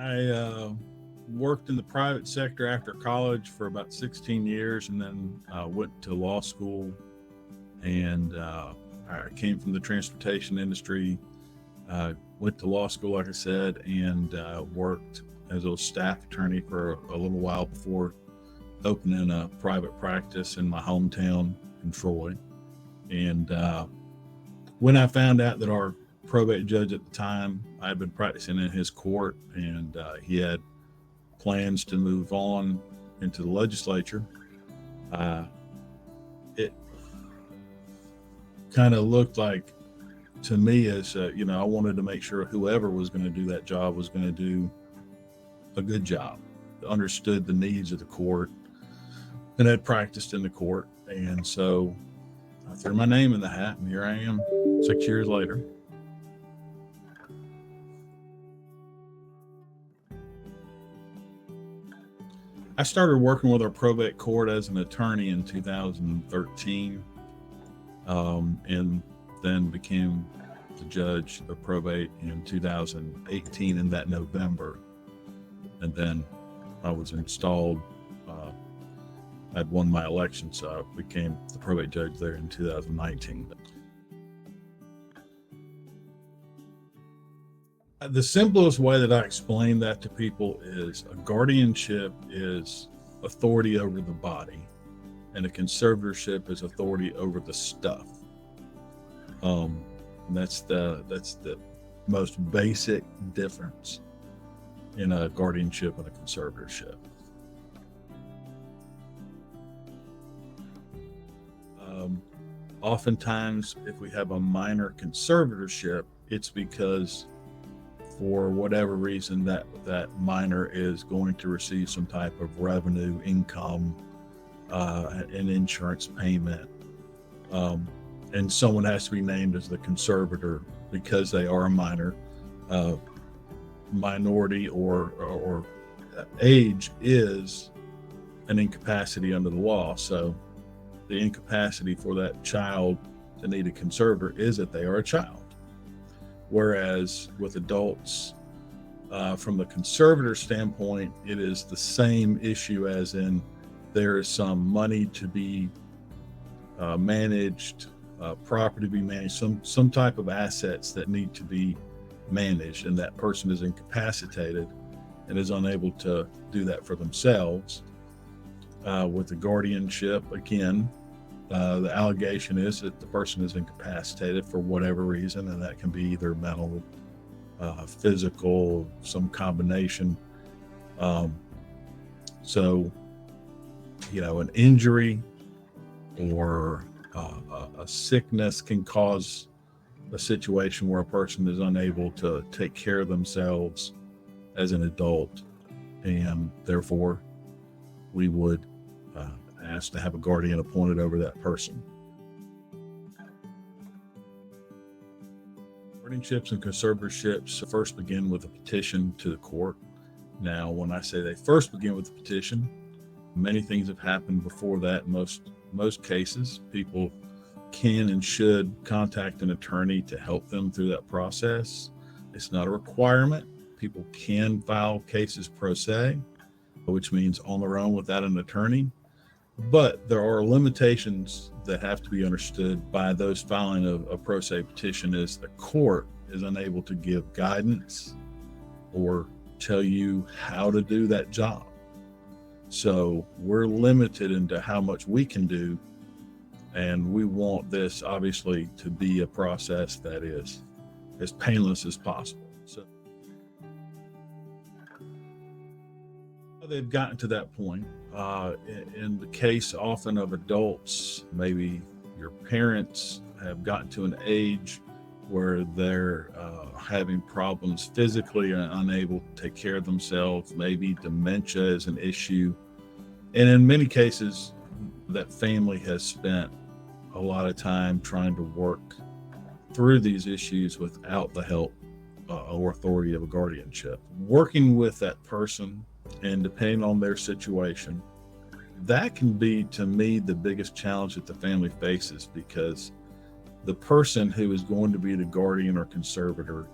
I worked in the private sector after college for about 16 years, and then went to law school. And I came from the transportation industry. Went to law school, like I said, and worked as a staff attorney for a little while before opening a private practice in my hometown in Troy. And when I found out that our probate judge at the time, I had been practicing in his court, and he had plans to move on into the legislature, it kind of looked like to me as I wanted to make sure whoever was going to do that job was going to do a good job, understood the needs of the court, and had practiced in the court. And so I threw my name in the hat, and here I am 6 years later. I started working with our probate court as an attorney in 2013, and then became the judge of probate in 2018 in that November. And then I was installed. I'd won my election, so I became the probate judge there in 2019. The simplest way that I explain that to people is a guardianship is authority over the body, and a conservatorship is authority over the stuff. That's the most basic difference in a guardianship and a conservatorship. Oftentimes, if we have a minor conservatorship, it's because for whatever reason that minor is going to receive some type of revenue, income, an insurance payment, and someone has to be named as the conservator because they are a minor. Minority or age is an incapacity under the law. So the incapacity for that child to need a conservator is that they are a child. Whereas with adults, from the conservator standpoint, it is the same issue, as in there is some money to be managed, property to be managed, some type of assets that need to be managed, and that person is incapacitated and is unable to do that for themselves. With the guardianship, again, the allegation is that the person is incapacitated for whatever reason, and that can be either mental, physical, some combination. So, an injury or a sickness can cause a situation where a person is unable to take care of themselves as an adult, and therefore we would ask to have a guardian appointed over that person. Guardianships and conservatorships first begin with a petition to the court. Now, when I say they first begin with a petition, many things have happened before that. Most cases, people can and should contact an attorney to help them through that process. It's not a requirement. People can file cases pro se, which means on their own without an attorney. But there are limitations that have to be understood by those filing a pro se petition, is the court is unable to give guidance or tell you how to do that job. So we're limited into how much we can do, and we want this obviously to be a process that is as painless as possible. So they've gotten to that point. In the case often of adults, maybe your parents have gotten to an age where they're having problems physically and unable to take care of themselves. Maybe dementia is an issue. And in many cases, that family has spent a lot of time trying to work through these issues without the help or authority of a guardianship. Working with that person, and depending on their situation, that can be, to me, the biggest challenge that the family faces, because the person who is going to be the guardian or conservator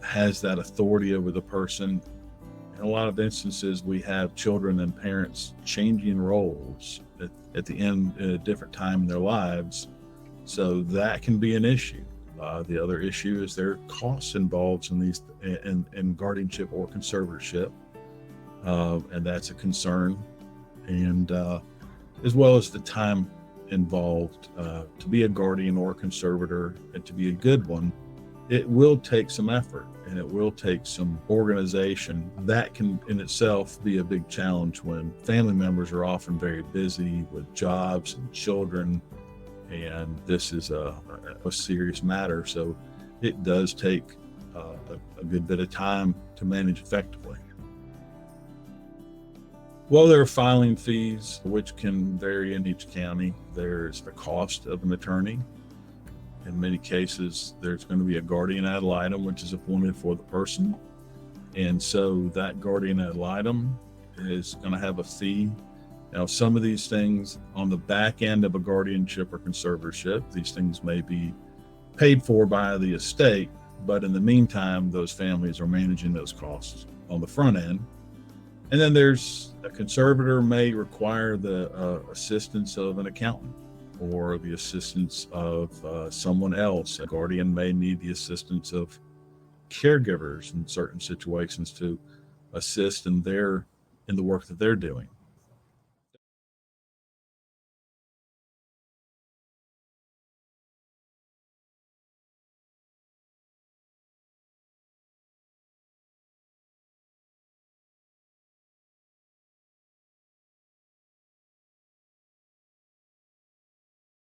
has that authority over the person, In a lot of instances, we have children and parents changing roles at the end at a different time in their lives. So that can be an issue. The other issue is there are costs involved in these in guardianship or conservatorship, and that's a concern. And as well as the time involved to be a guardian or a conservator, and to be a good one, it will take some effort and it will take some organization. That can in itself be a big challenge when family members are often very busy with jobs and children, and this is a serious matter. So it does take a good bit of time to manage effectively. Well, there are filing fees, which can vary in each county. There's the cost of an attorney. In many cases, there's going to be a guardian ad litem, which is appointed for the person. And so that guardian ad litem is going to have a fee. Now, some of these things on the back end of a guardianship or conservatorship, these things may be paid for by the estate, but in the meantime, those families are managing those costs on the front end. And then there's a conservator may require the assistance of an accountant or the assistance of someone else. A guardian may need the assistance of caregivers in certain situations to assist in the work that they're doing.